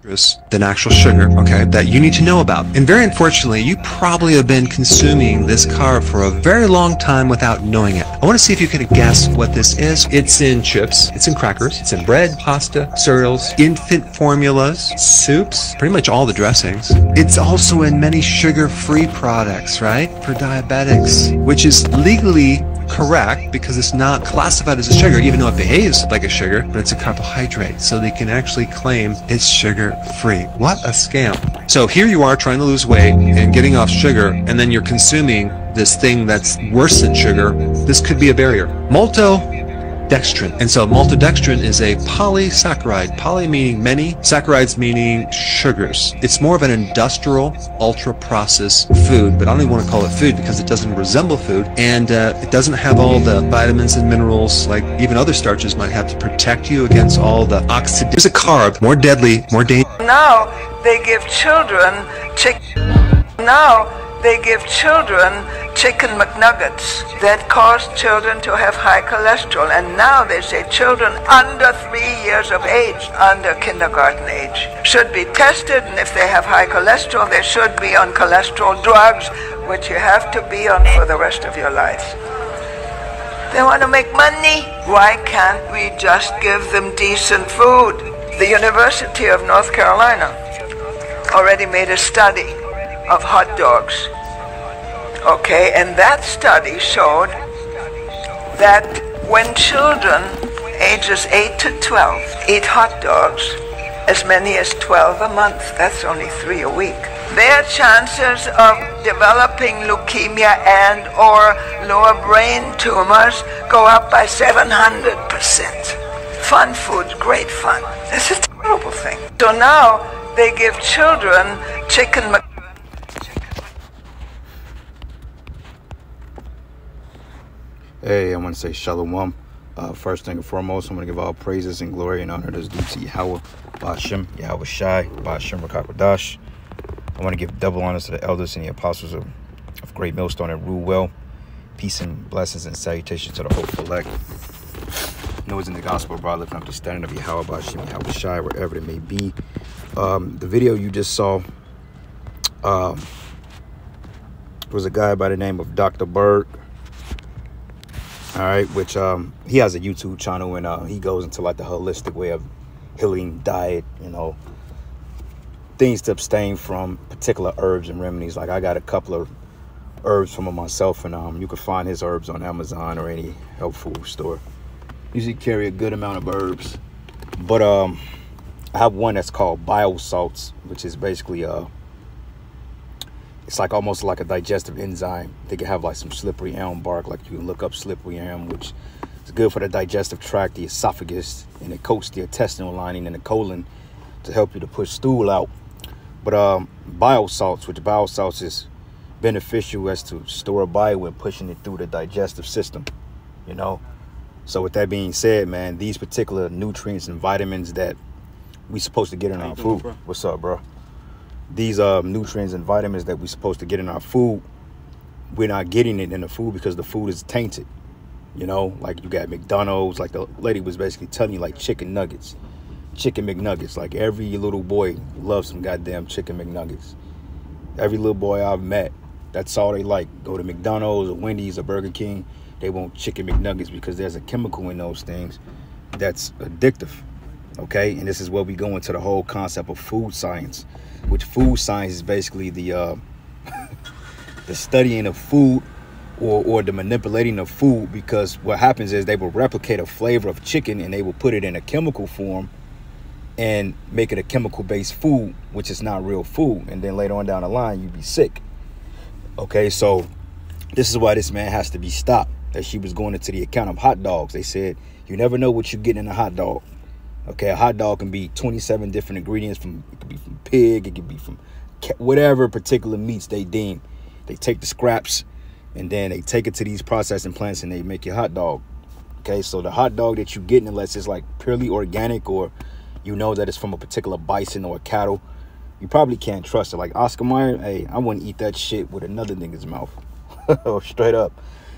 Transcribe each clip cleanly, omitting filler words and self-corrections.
than actual sugar, okay, that you need to know about. And very unfortunately, you probably have been consuming this carb for a very long time without knowing it. I want to see if you can guess what this is. It's in chips, it's in crackers, it's in bread, pasta, cereals, infant formulas, soups, pretty much all the dressings. It's also in many sugar-free products, right, for diabetics, which is legally correct because it's not classified as a sugar, even though it behaves like a sugar, but it's a carbohydrate, so they can actually claim it's sugar-free. What a scam. So here you are trying to lose weight and getting off sugar, and then you're consuming this thing that's worse than sugar. This could be a barrier. Maltodextrin. And so maltodextrin is a polysaccharide. Poly meaning many, saccharides meaning sugars. It's more of an industrial, ultra-processed food, but I don't even want to call it food because it doesn't resemble food, and it doesn't have all the vitamins and minerals like even other starches might have to protect you against all the oxidation. It's a carb, more deadly, more dangerous. Now they give children chicken McNuggets that cause children to have high cholesterol, and now they say children under 3 years of age, under kindergarten age, should be tested, and if they have high cholesterol, they should be on cholesterol drugs, which you have to be on for the rest of your life. They want to make money. Why can't we just give them decent food? The University of North Carolina already made a study of hot dogs. Okay, and that study showed that when children ages 8 to 12 eat hot dogs, as many as 12 a month, that's only 3 a week, their chances of developing leukemia and or lower brain tumors go up by 700%. Fun food, great fun. This is a terrible thing. So now they give children chicken. Hey, I want to say shalom. First thing and foremost, I'm going to give all praises and glory and honor that's due to Yahweh, Ba'ashem, Yahweh Shai, Ba'ashem Rakakwadash. I want to give double honors to the elders and the apostles of Great Millstone that rule well. Peace and blessings and salutations to the hopeful elect. Those in the gospel, brother, lifting up the standard of Yahweh, Ba'ashem, Yahweh Shai, wherever it may be. The video you just saw was a guy by the name of Dr. Berg. All right, which he has a YouTube channel, and he goes into like the holistic way of healing, diet, you know, things to abstain from, particular herbs and remedies. Like I got a couple of herbs from him myself, and you can find his herbs on Amazon or any health food store. Usually carry a good amount of herbs, but I have one that's called biosalts, which is basically it's like almost like a digestive enzyme. They can have like some slippery elm bark, like you can look up slippery elm, which is good for the digestive tract, the esophagus, and it coats the intestinal lining and the colon to help you to push stool out. But biosalts, which biosalts is beneficial as to store bio and pushing it through the digestive system, you know. So with that being said, man, these particular nutrients and vitamins that we supposed to get in our food. What's up, bro? These nutrients and vitamins that we're supposed to get in our food, we're not getting it in the food because the food is tainted. You know, like you got McDonald's, like the lady was basically telling you, like chicken nuggets, chicken McNuggets. Like every little boy loves some goddamn chicken McNuggets. Every little boy I've met, that's all they like. Go to McDonald's or Wendy's or Burger King, they want chicken McNuggets because there's a chemical in those things that's addictive. Okay, and this is where we go into the whole concept of food science, which food science is basically the the studying of food or the manipulating of food, because what happens is they will replicate a flavor of chicken and they will put it in a chemical form and make it a chemical-based food, which is not real food. And then later on down the line, you'd be sick. Okay, so this is why this man has to be stopped. As she was going into the account of hot dogs, they said, you never know what you're getting in a hot dog. Okay, a hot dog can be 27 different ingredients. It could be from pig, it could be from whatever particular meats they deem. They take the scraps and then they take it to these processing plants and they make your hot dog. Okay, so the hot dog that you're getting, unless it's like purely organic or you know that it's from a particular bison or a cattle, you probably can't trust it. Like Oscar Mayer, hey, I wouldn't eat that shit with another nigga's mouth. Straight up.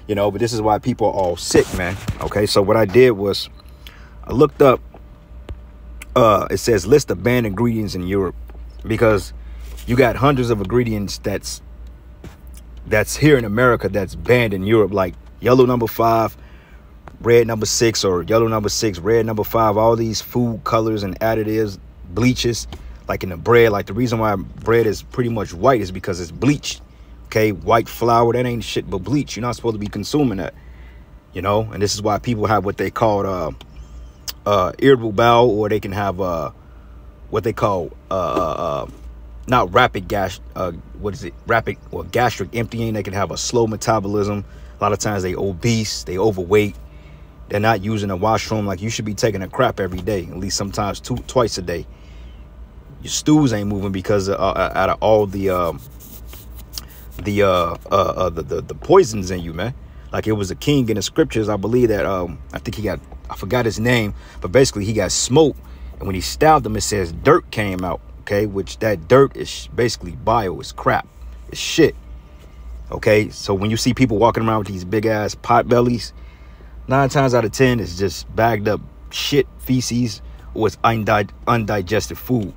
You know, but this is why people are all sick, man. Okay, so what I did was I looked up It says list the banned ingredients in Europe, because you got hundreds of ingredients that's here in America that's banned in Europe, like yellow number 5, red number 6, or yellow number 6, red number 5. All these food colors and additives, bleaches, like in the bread. Like the reason why bread is pretty much white is because it's bleached. Okay, white flour, that ain't shit but bleach. You're not supposed to be consuming that, you know. And this is why people have what they call irritable bowel, or they can have what they call not rapid gas, rapid or gastric emptying. They can have a slow metabolism. A lot of times they obese, they overweight, they're not using a washroom. Like, you should be taking a crap every day, at least sometimes twice a day. Your stools ain't moving because out of all the poisons in you, man. Like, it was a king in the scriptures, I believe, that I think I forgot his name, but basically he got smoked, and when he stabbed him, it says dirt came out. Okay, which that dirt is basically bio, it's crap, it's shit. Okay, so when you see people walking around with these big ass pot bellies, 9 times out of 10 it's just bagged up shit, feces, or it's undigested food.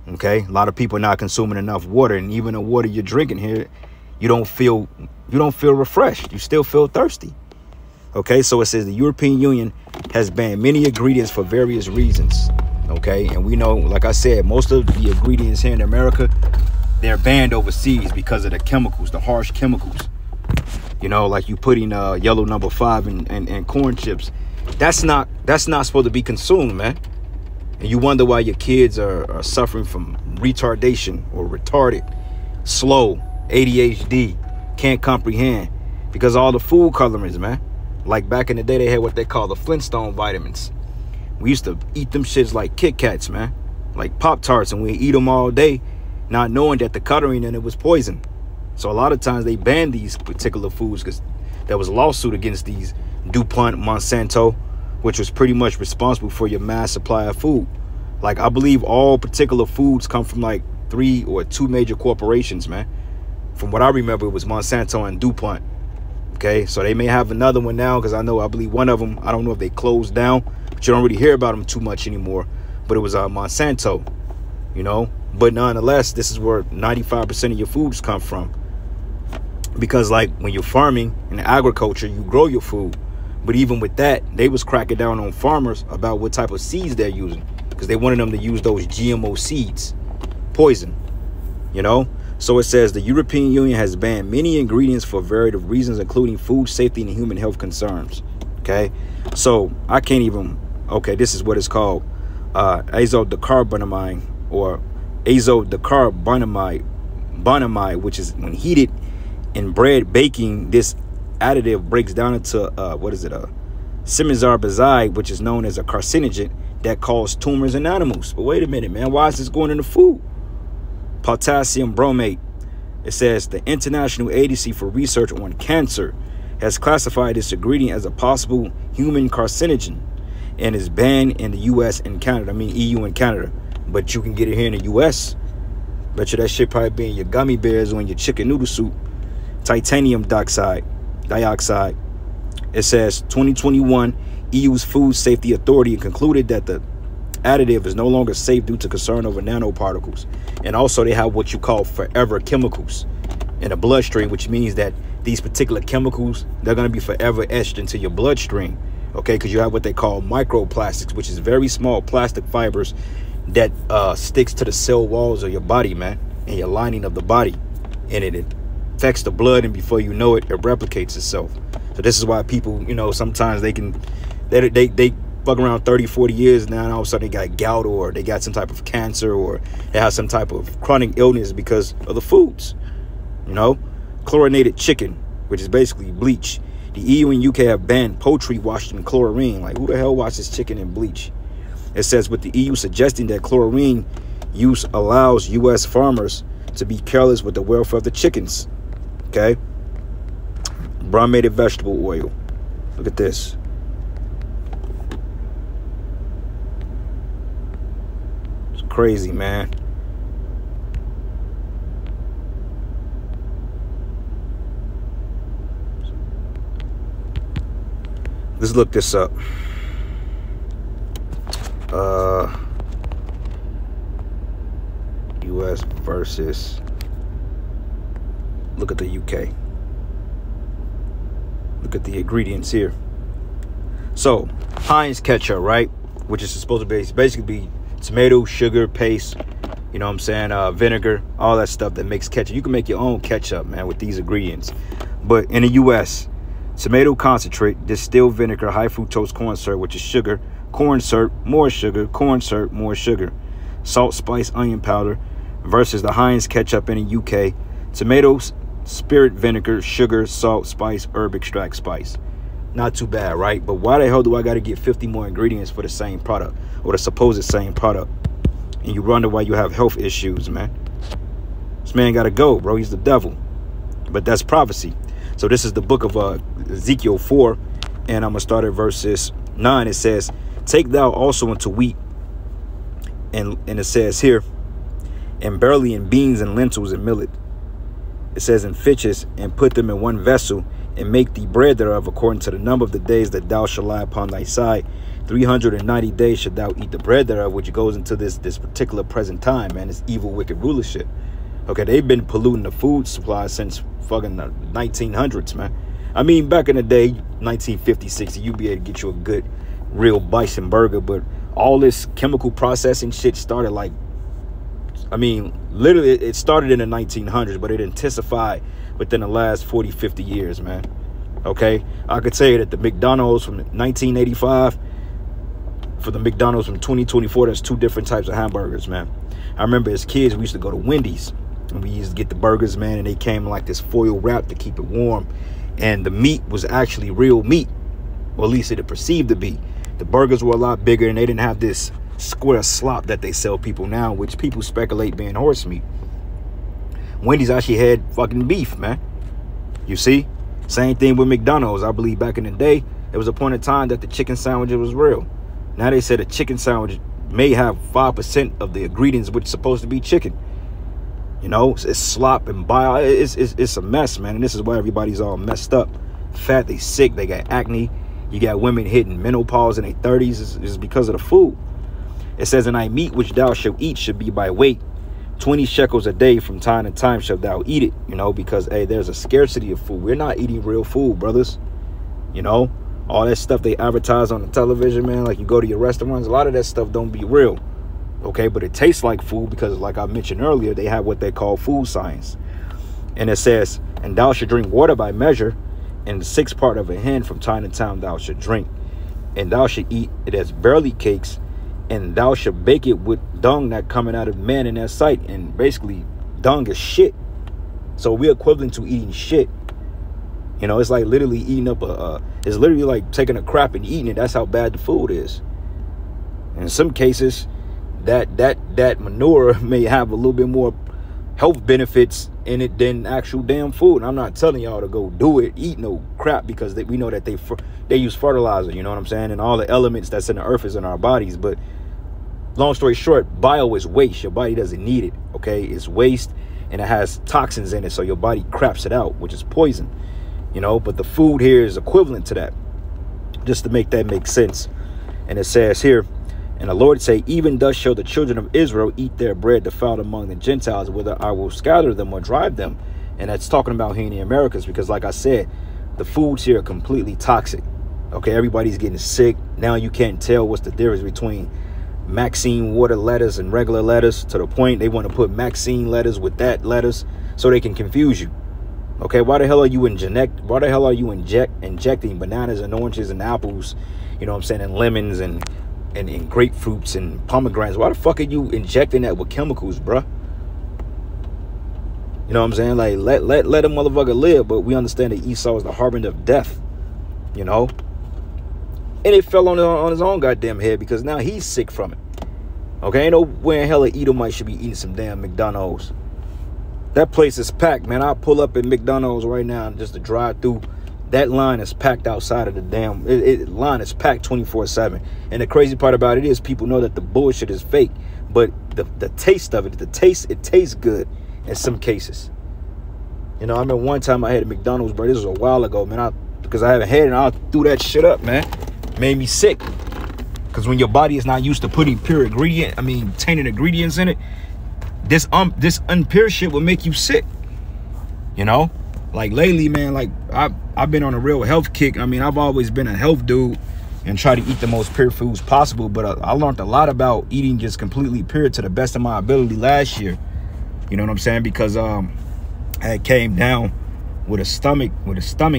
Okay, a lot of people are not consuming enough water, and even the water you're drinking here, you don't feel refreshed. You still feel thirsty. Okay, so it says the European Union has banned many ingredients for various reasons. Okay, and we know, like I said, most of the ingredients here in America, they're banned overseas because of the chemicals, the harsh chemicals. You know, like you putting yellow number 5 in corn chips. That's not supposed to be consumed, man. And you wonder why your kids are suffering from retardation or retarded, slow, ADHD, can't comprehend, because all the food colorings, man. Like back in the day, they had what they call the Flintstone vitamins. We used to eat them shits like Kit Kats, man, like Pop-Tarts, and we eat them all day, not knowing that the coloring in it was poison. So a lot of times they banned these particular foods because there was a lawsuit against these DuPont, Monsanto, which was pretty much responsible for your mass supply of food. Like, I believe all particular foods come from like 3 or 2 major corporations, man. From what I remember, it was Monsanto and DuPont. Okay, so they may have another one now, because I believe one of them, I don't know if they closed down, but you don't really hear about them too much anymore. But it was Monsanto, you know. But nonetheless, this is where 95% of your foods come from. Because like when you're farming in agriculture, you grow your food. But even with that, they was cracking down on farmers about what type of seeds they're using, because they wanted them to use those GMO seeds, poison, you know. So it says the European Union has banned many ingredients for a variety of reasons, including food safety and human health concerns. Okay, so I can't even. Okay, this is what it's called, azodicarbonamide, or azodicarbonamide, which is when heated in bread baking. This additive breaks down into simazarbazide, which is known as a carcinogen that causes tumors in animals. But wait a minute, man, why is this going in the food? Potassium bromate. It says the International Agency for Research on Cancer has classified this ingredient as a possible human carcinogen and is banned in the US and Canada. I mean EU and Canada, but you can get it here in the US. Bet you that shit probably be in your gummy bears or in your chicken noodle soup. Titanium dioxide. It says 2021 EU's Food Safety Authority concluded that the additive is no longer safe due to concern over nanoparticles. And also they have what you call forever chemicals in the bloodstream, which means that these particular chemicals, they're going to be forever etched into your bloodstream. Okay, because you have what they call microplastics, which is very small plastic fibers that sticks to the cell walls of your body, man, and your lining of the body, and it affects the blood, and before you know it, it replicates itself. So this is why people, you know, sometimes they fuck around 30-40 years now, and all of a sudden they got gout, or they got some type of cancer, or they have some type of chronic illness because of the foods. You know, chlorinated chicken, which is basically bleach. The EU and UK have banned poultry washed in chlorine. Like, who the hell washes chicken in bleach? It says with the EU suggesting that chlorine use allows US farmers to be careless with the welfare of the chickens. Okay, brominated vegetable oil. Look at this. Crazy, man. Let's look this up. US versus, look at the UK. Look at the ingredients here. So, Heinz ketchup, right? Which is supposed to be basically be tomato, sugar, paste, you know what I'm saying, vinegar, all that stuff that makes ketchup. You can make your own ketchup, man, with these ingredients. But in the US, tomato concentrate, distilled vinegar, high fructose corn syrup, which is sugar, corn syrup, more sugar, corn syrup, more sugar, salt, spice, onion powder, versus the Heinz ketchup in the UK, tomatoes, spirit vinegar, sugar, salt, spice, herb extract, spice. Not too bad, right? But why the hell do I got to get 50 more ingredients for the same product, or the supposed same product? And you wonder why you have health issues, man. This man got to go, bro. He's the devil. But that's prophecy. So this is the book of Ezekiel 4, and I'm going to start at verses 9. It says, take thou also unto wheat, and it says here, and barley and beans and lentils and millet. It says, and fitches, and put them in one vessel, and make thee bread thereof according to the number of the days that thou shalt lie upon thy side. 390 days shalt thou eat the bread thereof, which goes into this particular present time, man. This evil, wicked rulership. Okay, they've been polluting the food supply since fucking the 1900s, man. I mean, back in the day, 1950, 60, you'd be able to get you a good, real bison burger, but all this chemical processing shit started like, I mean, literally, it started in the 1900s, but it intensified within the last 40, 50 years, man. Okay? I could say that the McDonald's from 1985 for the McDonald's from 2024, there's two different types of hamburgers, man. I remember as kids, we used to go to Wendy's, and we used to get the burgers, man, and they came in like this foil wrap to keep it warm. And the meat was actually real meat, or at least it perceived to be. The burgers were a lot bigger, and they didn't have this square slop that they sell people now, which people speculate being horse meat. Wendy's actually had fucking beef, man. You see? Same thing with McDonald's. I believe back in the day, there was a point in time that the chicken sandwich was real. Now they said a chicken sandwich may have 5% of the ingredients which is supposed to be chicken. You know, it's slop and bile. It's a mess, man. And this is why everybody's all messed up. Fat, they sick, they got acne. You got women hitting menopause in their 30s. It's because of the food. It says, and thy meat which thou shalt eat should be by weight. 20 shekels a day from time to time shalt thou eat it, you know, because, hey, there's a scarcity of food. We're not eating real food, brothers. You know, all that stuff they advertise on the television, man, like you go to your restaurants, a lot of that stuff don't be real. Okay, but it tastes like food because, like I mentioned earlier, they have what they call food science. And it says, and thou shalt drink water by measure, and the sixth part of a hin from time to time thou shalt drink. And thou shalt eat it as barley cakes, and thou shalt bake it with dung that coming out of man in their sight. And basically, dung is shit. So we're equivalent to eating shit. You know, it's like literally eating up it's literally like taking a crap and eating it. That's how bad the food is. And in some cases, that manure may have a little bit more health benefits in it than actual damn food. And I'm not telling y'all to go do it, eat no crap, because we know that they use fertilizer, you know what I'm saying? And all the elements that's in the earth is in our bodies. But long story short, bio is waste. Your body doesn't need it, okay? It's waste, and it has toxins in it, so your body craps it out, which is poison, you know? But the food here is equivalent to that, just to make that make sense. And it says here, and the Lord say, even thus shall the children of Israel eat their bread defiled among the Gentiles, whether I will scatter them or drive them. And that's talking about here in the Americas, because like I said, the foods here are completely toxic. Okay, everybody's getting sick. Now you can't tell what's the difference between Maxine water lettuce and regular lettuce, to the point they want to put Maxine lettuce with that lettuce so they can confuse you. Okay, why the hell are you injecting bananas and oranges and apples, you know what I'm saying, and lemons and grapefruits and pomegranates? Why the fuck are you injecting that with chemicals, bruh? You know what I'm saying? Like, let a motherfucker live, but we understand that Esau is the harbinger of death, you know? And it fell on his own goddamn head, because now he's sick from it. Okay, ain't no way in hell a Edomite should be eating some damn McDonald's. That place is packed, man. I'll pull up at McDonald's right now just to drive through. That line is packed outside of the damn... line is packed 24/7. And the crazy part about it is people know that the bullshit is fake. But the taste of it, it tastes good in some cases. You know, I remember one time I had a McDonald's, bro. This was a while ago, man. Because I haven't had it, and I threw that shit up, man. Made me sick. Because when your body is not used to putting tainted ingredients in it, this unpure shit will make you sick. You know, like lately, man, like I've been on a real health kick. I mean, I've always been a health dude and try to eat the most pure foods possible. But I learned a lot about eating just completely pure to the best of my ability last year. You know what I'm saying? Because I came down with a stomach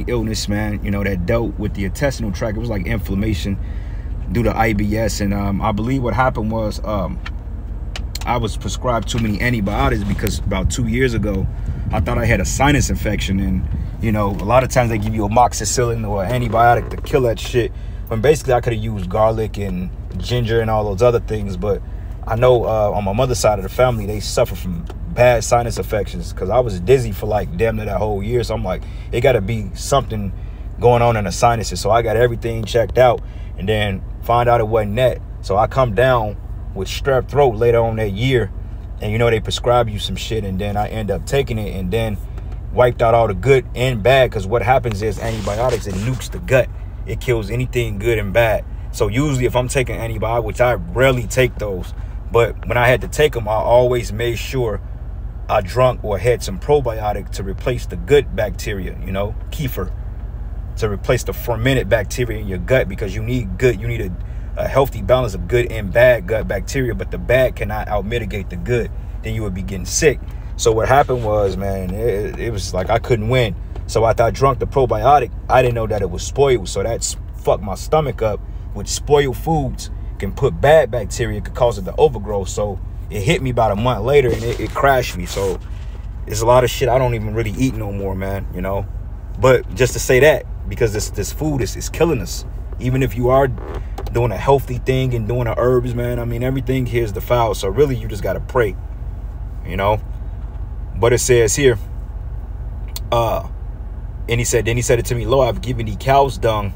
illness, man. You know, that dealt with the intestinal tract. It was like inflammation due to IBS, and I believe what happened was I was prescribed too many antibiotics because about 2 years ago I thought I had a sinus infection, and you know, a lot of times they give you amoxicillin or antibiotic to kill that shit, when basically I could have used garlic and ginger and all those other things. But I know on my mother's side of the family, they suffer from bad sinus infections, because I was dizzy for like damn near that whole year. So I'm like, it got to be something going on in the sinuses. So I got everything checked out, and then find out it wasn't that. So I come down with strep throat later on that year, and you know, they prescribe you some shit, and then I end up taking it, and then wiped out all the good and bad. Because what happens is antibiotics, it nukes the gut. It kills anything good and bad. So usually if I'm taking antibiotics, which I rarely take those, but when I had to take them, I always made sure I drunk or had some probiotic to replace the good bacteria, you know, kefir, to replace the fermented bacteria in your gut, because you need a healthy balance of good and bad gut bacteria, but the bad cannot out mitigate the good. Then you would be getting sick. So what happened was, man, it was like I couldn't win. So after I drunk the probiotic, I didn't know that it was spoiled. So that fucked my stomach up. With spoiled foods can put bad bacteria, could cause it to overgrow. So it hit me about a month later, and it crashed me. So there's a lot of shit I don't even really eat no more, man, you know. But just to say that, because this food is killing us. Even if you are doing a healthy thing and doing the herbs, man, I mean, everything here is defiled. So really, you just got to pray, you know. But it says here, and then he said it to me, Lord, I've given thee cow's dung.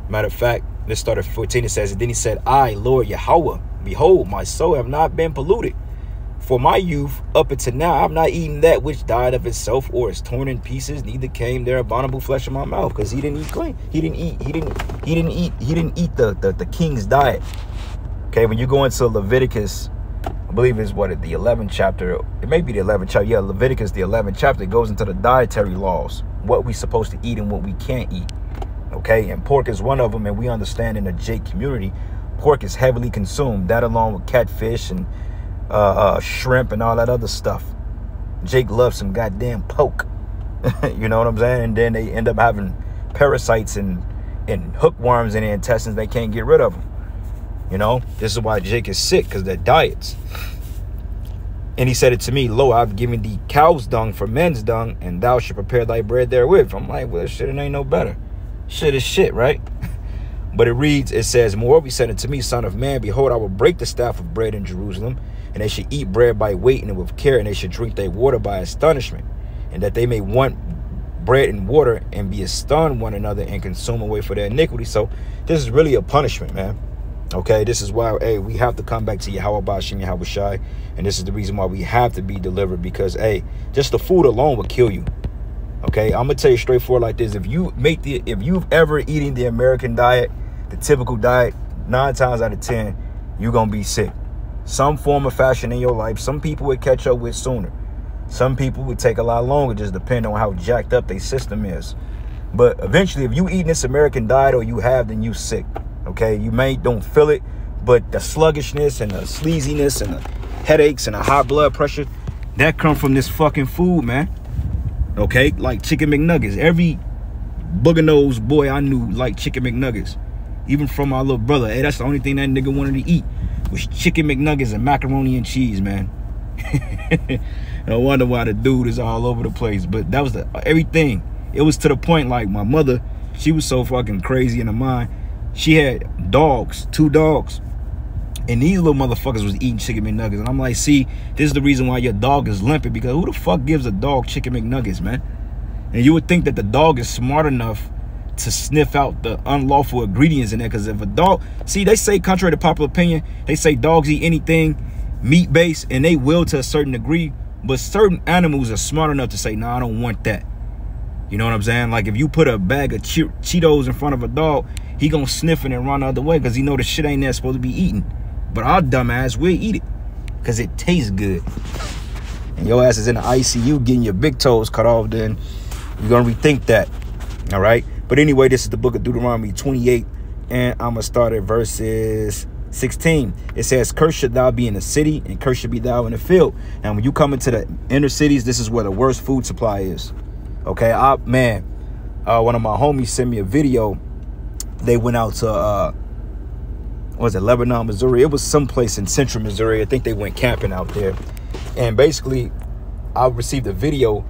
Matter of fact, let's start at 14. It says, and then he said, I, Lord Yahweh, behold, my soul have not been polluted. For my youth up until now, I've not eaten that which died of itself or is torn in pieces, neither came there abominable flesh in my mouth. Because he didn't eat clean. He didn't eat the king's diet. Okay, when you go into Leviticus, I believe it's what, the 11th chapter. It may be the 11th chapter. Yeah, Leviticus, the 11th chapter, it goes into the dietary laws, what we supposed to eat and what we can't eat. Okay, and pork is one of them, and we understand in the Jake community, pork is heavily consumed. That along with catfish and shrimp and all that other stuff. Jake loves some goddamn poke. You know what I'm saying? And then they end up having parasites and hookworms in their intestines. They can't get rid of them. You know, this is why Jake is sick, because their diets. And he said it to me, Lo, I've given thee cow's dung for men's dung, and thou shalt prepare thy bread therewith. I'm like, well, shit, it ain't no better. Shit is shit, right? But it reads, it says, moreover, he said unto me, Son of man, behold, I will break the staff of bread in Jerusalem, and they should eat bread by weight and with care, and they should drink their water by astonishment, and that they may want bread and water and be astonished one another and consume away for their iniquity. So this is really a punishment, man. Okay, this is why, hey, we have to come back to Yahweh Bashim Yahweh Shai, and this is the reason why we have to be delivered, because, hey, just the food alone will kill you. Okay, I'm gonna tell you straightforward like this: if you've ever eaten the American diet, the typical diet, 9 times out of 10, you're gonna be sick. Some form of fashion in your life. Some people would catch up with sooner. Some people would take a lot longer, just depending on how jacked up their system is. But eventually, if you eating this American diet or you have, then you sick. Okay, you don't feel it, but the sluggishness and the sleaziness and the headaches and the high blood pressure, that come from this fucking food, man. Okay, like chicken McNuggets. Every booger nose boy I knew liked chicken McNuggets. Even from my little brother. Hey, that's the only thing that nigga wanted to eat was chicken McNuggets and macaroni and cheese, man. No wonder why the dude is all over the place. But that was everything. It was to the point, like, my mother, she was so fucking crazy in her mind. She had dogs, 2 dogs. And these little motherfuckers was eating chicken McNuggets. And I'm like, see, this is the reason why your dog is limping. Because who the fuck gives a dog chicken McNuggets, man? And you would think that the dog is smart enough to sniff out the unlawful ingredients in there. Because if a dog, see, they say, contrary to popular opinion, they say dogs eat anything meat-based, and they will to a certain degree. But certain animals are smart enough to say, nah, I don't want that. You know what I'm saying? Like, if you put a bag of Cheetos in front of a dog, he gonna sniff it and run the other way, because he know the shit ain't there supposed to be eaten. But our dumb ass, we'll eat it. because it tastes good. And your ass is in the ICU getting your big toes cut off, then you're going to rethink that. All right. But anyway, this is the book of Deuteronomy 28. And I'm going to start at verses 16. It says, cursed should thou be in the city, and cursed should be thou in the field. And when you come into the inner cities, this is where the worst food supply is. Okay. One of my homies sent me a video. They went out to, Lebanon, Missouri. It was someplace in central Missouri. I think they went camping out there. And basically, I received a video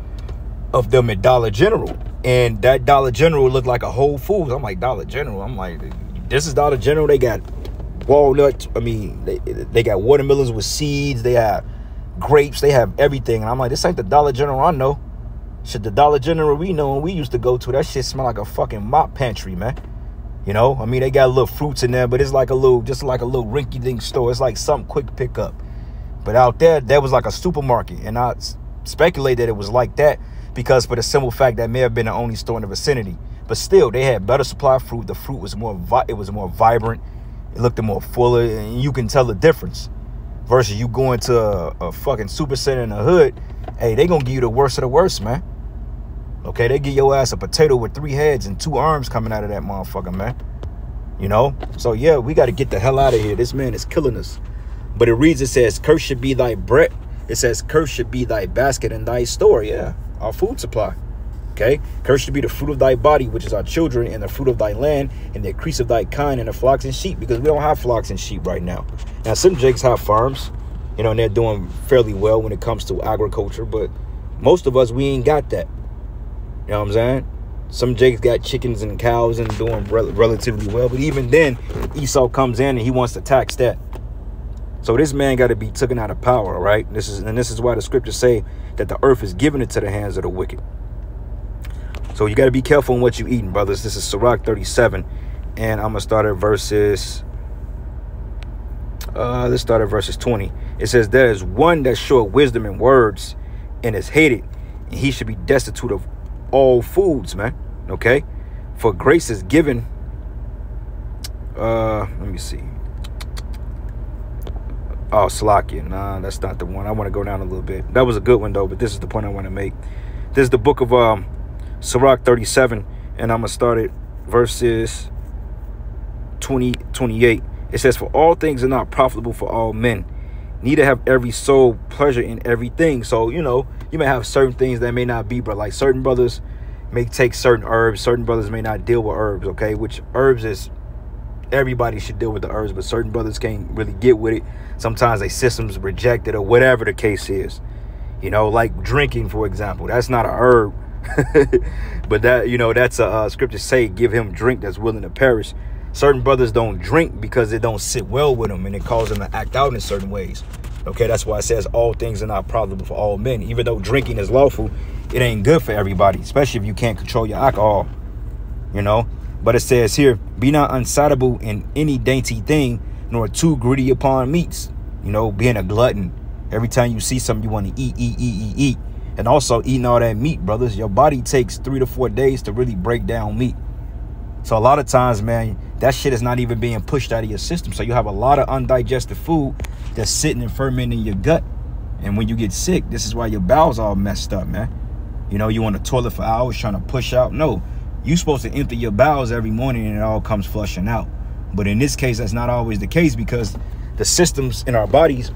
of them at Dollar General. And that Dollar General looked like a Whole Foods. I'm like, Dollar General? I'm like, this is Dollar General? They got walnuts. I mean, they got watermelons with seeds. They have grapes. They have everything. And I'm like, this ain't the Dollar General I know. Shit, the Dollar General we know and we used to go to, that shit smell like a fucking mop pantry, man. You know, I mean, they got little fruits in there, but it's like just like a little rinky-dink store. It's like something quick pickup. But out there, that was like a supermarket. And I speculate that it was like that because for the simple fact that may have been the only store in the vicinity. But still, they had better supply of fruit. The fruit was more vibrant. It looked more fuller, and you can tell the difference. Versus you going to a fucking super center in the hood, hey, they gonna give you the worst of the worst, man. Okay, they give your ass a potato with 3 heads and 2 arms coming out of that motherfucker, man. You know? So, yeah, we got to get the hell out of here. This man is killing us. But it reads, it says, cursed should be thy bread. It says, cursed should be thy basket and thy store. Yeah, our food supply. Okay? Cursed should be the fruit of thy body, which is our children, and the fruit of thy land, and the increase of thy kind, and the flocks and sheep, because we don't have flocks and sheep right now. Now, some jakes have farms, you know, and they're doing fairly well when it comes to agriculture, but most of us, we ain't got that. You know what I'm saying? Some jakes got chickens and cows and doing relatively well. But even then, Esau comes in and he wants to tax that. So this man got to be taken out of power, right? This is why the scriptures say that the earth is given into the hands of the wicked. So you got to be careful in what you're eating, brothers. This is Sirach 37. And I'm going to start at verses... let's start at verses 20. It says, there is one that showeth wisdom in words and is hated, and he should be destitute of all foods, man. Okay, for grace is given. Let me see. Oh, Salakia. Nah, that's not the one. I want to go down a little bit. That was a good one though, but this is the point I want to make. This is the book of Sirach 37, and I'm gonna start at verses 28. It says, for all things are not profitable for all men, neither have every soul pleasure in everything. So, you know, you may have certain things that may not be, but like certain brothers may take certain herbs. Certain brothers may not deal with herbs, okay? Which herbs is, everybody should deal with the herbs, but certain brothers can't really get with it. Sometimes their systems reject it or whatever the case is. You know, like drinking, for example. That's not a herb. But that, you know, that's a scripture say, give him drink that's willing to perish. Certain brothers don't drink because it don't sit well with them and it causes them to act out in certain ways. Okay, that's why it says all things are not profitable for all men. Even though drinking is lawful, it ain't good for everybody, especially if you can't control your alcohol, you know. But it says here, be not unsatiable in any dainty thing, nor too greedy upon meats. You know, being a glutton. Every time you see something, you want to eat. And also eating all that meat, brothers. Your body takes 3 to 4 days to really break down meat. So a lot of times, man, that shit is not even being pushed out of your system. So you have a lot of undigested food that's sitting and fermenting in your gut. And when you get sick, this is why your bowels all messed up, man. You know, you on the toilet for hours trying to push out. No, you're supposed to empty your bowels every morning and it all comes flushing out. But in this case, that's not always the case because the systems in our bodies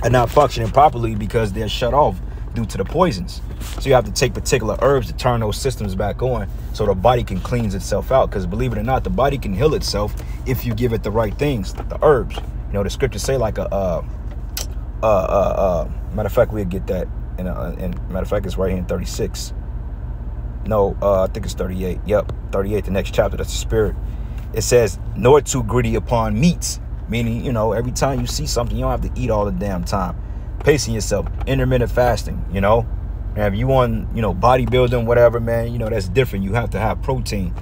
are not functioning properly because they're shut off due to the poisons. So you have to take particular herbs to turn those systems back on so the body can cleanse itself out. Because believe it or not, the body can heal itself if you give it the right things, the herbs. You know, the scriptures say like matter of fact, we'll get that. And matter of fact, it's right here in 36. No, I think it's 38. Yep, 38, the next chapter. That's the spirit. It says, nor too greedy upon meats. Meaning, you know, every time you see something, you don't have to eat all the damn time. Pacing yourself, intermittent fasting, you know. And if you want, you know, bodybuilding, whatever, man, you know, that's different. You have to have protein.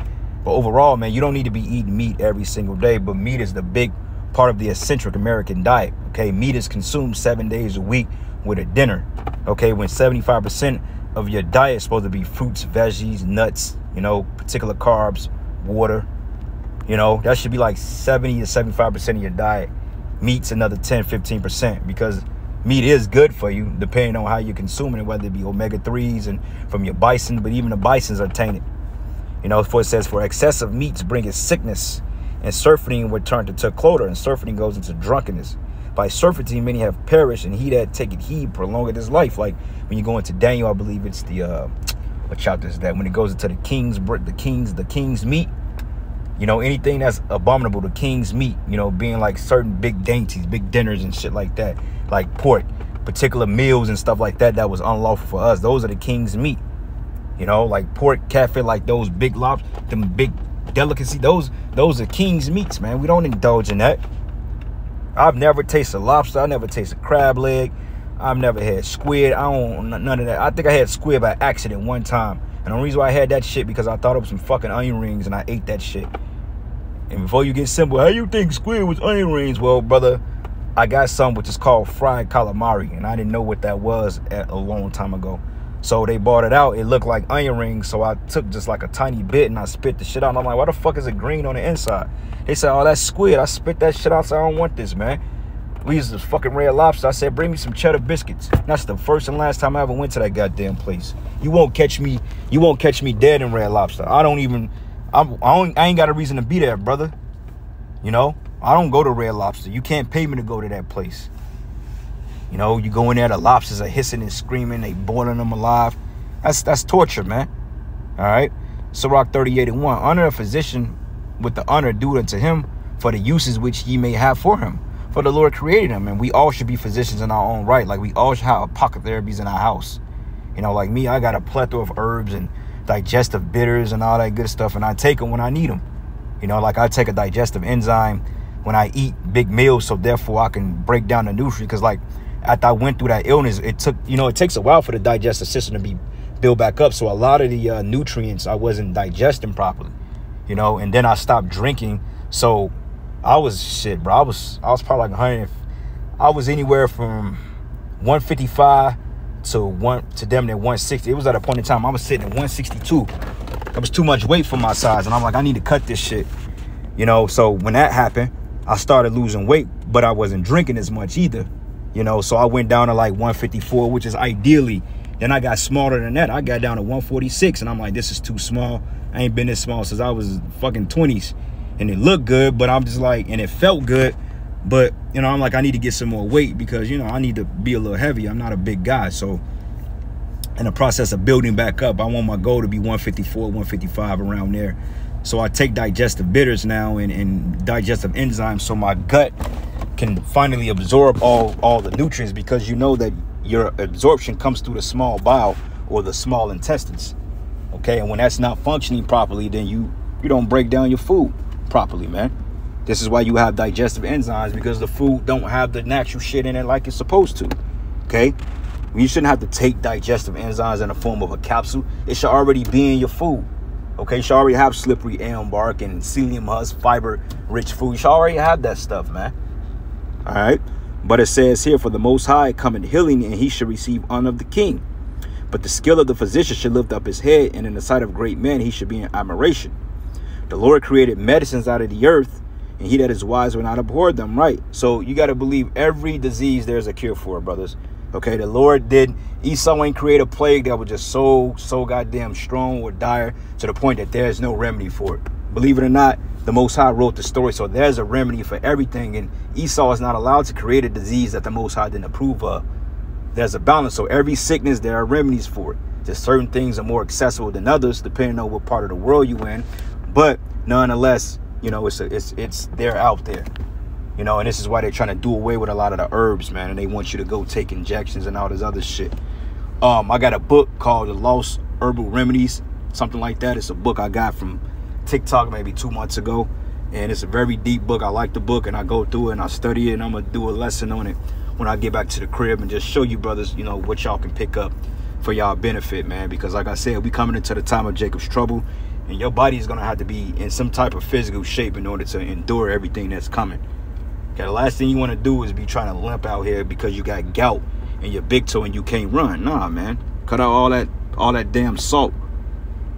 But overall, man, you don't need to be eating meat every single day. But meat is the big part of the eccentric American diet. Okay, meat is consumed 7 days a week with a dinner. Okay, when 75% of your diet is supposed to be fruits, veggies, nuts, you know, particular carbs, water. You know, that should be like 70 to 75% of your diet. Meat's another 10, 15% because meat is good for you, depending on how you're consuming it, whether it be omega-3s and from your bison, but even the bisons are tainted. You know, for it says, for excessive meats bringeth sickness, and surfeiting would turn to cloder, and surfeiting goes into drunkenness. By surfeiting many have perished, and he that taketh heed prolongeth his life. Like when you go into Daniel, I believe it's the what chapter is that? When it goes into the king's meat. You know, anything that's abominable to king's meat, you know, being like certain big dainties, big dinners and shit like that, like pork, particular meals and stuff like that, that was unlawful for us. Those are the king's meat. You know, like pork, catfish, like those big lobsters, them big delicacy, those are king's meats, man. We don't indulge in that. I've never tasted lobster. I never tasted crab leg. I've never had squid. I don't, none of that. I think I had squid by accident one time. And the reason why I had that shit, because I thought it was some fucking onion rings and I ate that shit. And before you get simple, how you think squid was onion rings? Well, brother, I got some which is called fried calamari, and I didn't know what that was a long time ago. So they bought it out. It looked like onion rings, so I took just like a tiny bit and I spit the shit out. And I'm like, why the fuck is it green on the inside? They said, oh, that's squid. I spit that shit out, so I don't want this, man. We used this fucking Red Lobster. I said, bring me some cheddar biscuits. And that's the first and last time I ever went to that goddamn place. You won't catch me dead in Red Lobster. I ain't got a reason to be there, brother. You know, I don't go to Red Lobster. You can't pay me to go to that place. You know, you go in there, the lobsters are hissing and screaming, they boiling them alive. That's torture, man. All right. Sirach 38:1. Honor a physician with the honor due unto him for the uses which ye may have for him. For the Lord created him, and we all should be physicians in our own right. Like we all should have apothecaries in our house. You know, like me, I got a plethora of herbs and digestive bitters and all that good stuff, and I take them when I need them. You know, like I take a digestive enzyme when I eat big meals, so therefore I can break down the nutrients. Because like after I went through that illness, it takes a while for the digestive system to be built back up. So a lot of the nutrients I wasn't digesting properly, you know, and then I stopped drinking. So I was shit, bro. I was probably like 100. I was anywhere from 155 to damn near 160. It was at a point in time I was sitting at 162. That was too much weight for my size, and I'm like, I need to cut this shit, you know. So when that happened, I started losing weight, but I wasn't drinking as much either, you know. So I went down to like 154, which is ideally. Then I got smaller than that. I got down to 146, and I'm like, this is too small. I ain't been this small since I was fucking 20s. And it looked good, but I'm just like, and it felt good, but, you know, I'm like, I need to get some more weight because, you know, I need to be a little heavy. I'm not a big guy. So in the process of building back up, I want my goal to be 154, 155, around there. So I take digestive bitters now and digestive enzymes so my gut can finally absorb all the nutrients, because you know that your absorption comes through the small bowel or the small intestines. Okay, and when that's not functioning properly, then you don't break down your food properly, man. This is why you have digestive enzymes, because the food don't have the natural shit in it like it's supposed to. Okay, you shouldn't have to take digestive enzymes in the form of a capsule. It should already be in your food. Okay, you should already have slippery elm bark and psyllium husk, fiber rich food. You should already have that stuff, man. All right, but it says here, for the Most High cometh healing, and he should receive honor of the king. But the skill of the physician should lift up his head, and in the sight of great men he should be in admiration. The Lord created medicines out of the earth, and he that is wise will not abhor them. Right. So you got to believe every disease there's a cure for, brothers. Okay. The Lord did. Esau ain't create a plague that was just so goddamn strong or dire to the point that there's no remedy for it. Believe it or not, the Most High wrote the story. So there's a remedy for everything. And Esau is not allowed to create a disease that the Most High didn't approve of. There's a balance. So every sickness, there are remedies for it. Just certain things are more accessible than others, depending on what part of the world you're in. But nonetheless, you know, it's they're out there, you know, and this is why they're trying to do away with a lot of the herbs, man. And they want you to go take injections and all this other shit. I got a book called The Lost Herbal Remedies, something like that. It's a book I got from TikTok maybe 2 months ago, and it's a very deep book. I like the book, and I go through it and I study it, and I'm gonna do a lesson on it when I get back to the crib and just show you brothers, you know, what y'all can pick up for y'all benefit, man. Because like I said, we coming into the time of Jacob's trouble. And your body is going to have to be in some type of physical shape in order to endure everything that's coming. Okay, the last thing you want to do is be trying to limp out here because you got gout in your big toe and you can't run. Nah, man. Cut out all that damn salt.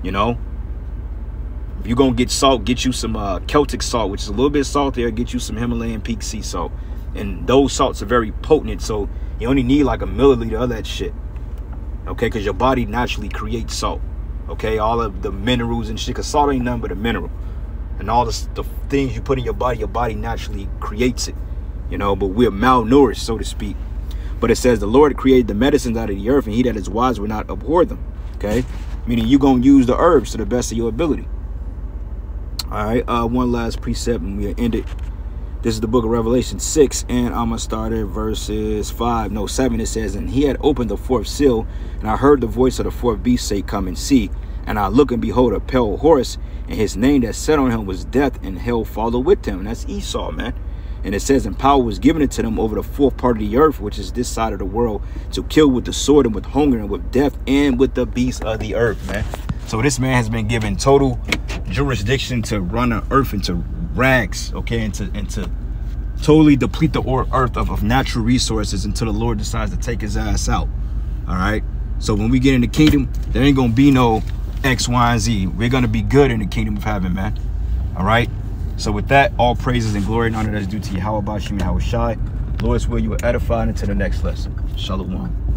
You know? If you're going to get salt, get you some Celtic salt, which is a little bit saltier. Get you some Himalayan Peak sea salt. And those salts are very potent, so you only need like a milliliter of that shit. Okay, because your body naturally creates salt. Okay, all of the minerals and shit, because salt ain't nothing but a mineral. And all the things you put in your body naturally creates it. You know, but we're malnourished, so to speak. But it says the Lord created the medicines out of the earth, and he that is wise will not abhor them. Okay, meaning you're going to use the herbs to the best of your ability. All right, one last precept and we'll end it. This is the book of Revelation 6, and I'm going to start at verses 7. It says, and he had opened the fourth seal, and I heard the voice of the fourth beast say, come and see. And I look, and behold, a pale horse, and his name that sat on him was Death, and hell followed with him. And that's Esau, man. And it says, and power was given to them over the fourth part of the earth, which is this side of the world, to kill with the sword and with hunger and with death and with the beasts of the earth, man. So this man has been given total jurisdiction to run the earth into rags, okay, and to totally deplete the earth of natural resources until the Lord decides to take his ass out. All right. So when we get in the kingdom, there ain't gonna be no X, Y, and Z. We're gonna be good in the kingdom of heaven, man. All right. So with that, all praises and glory and honor that is due to Yahweh Bashim Yahweh Shai. Lord's will, you are edified. Until the next lesson. Shalom.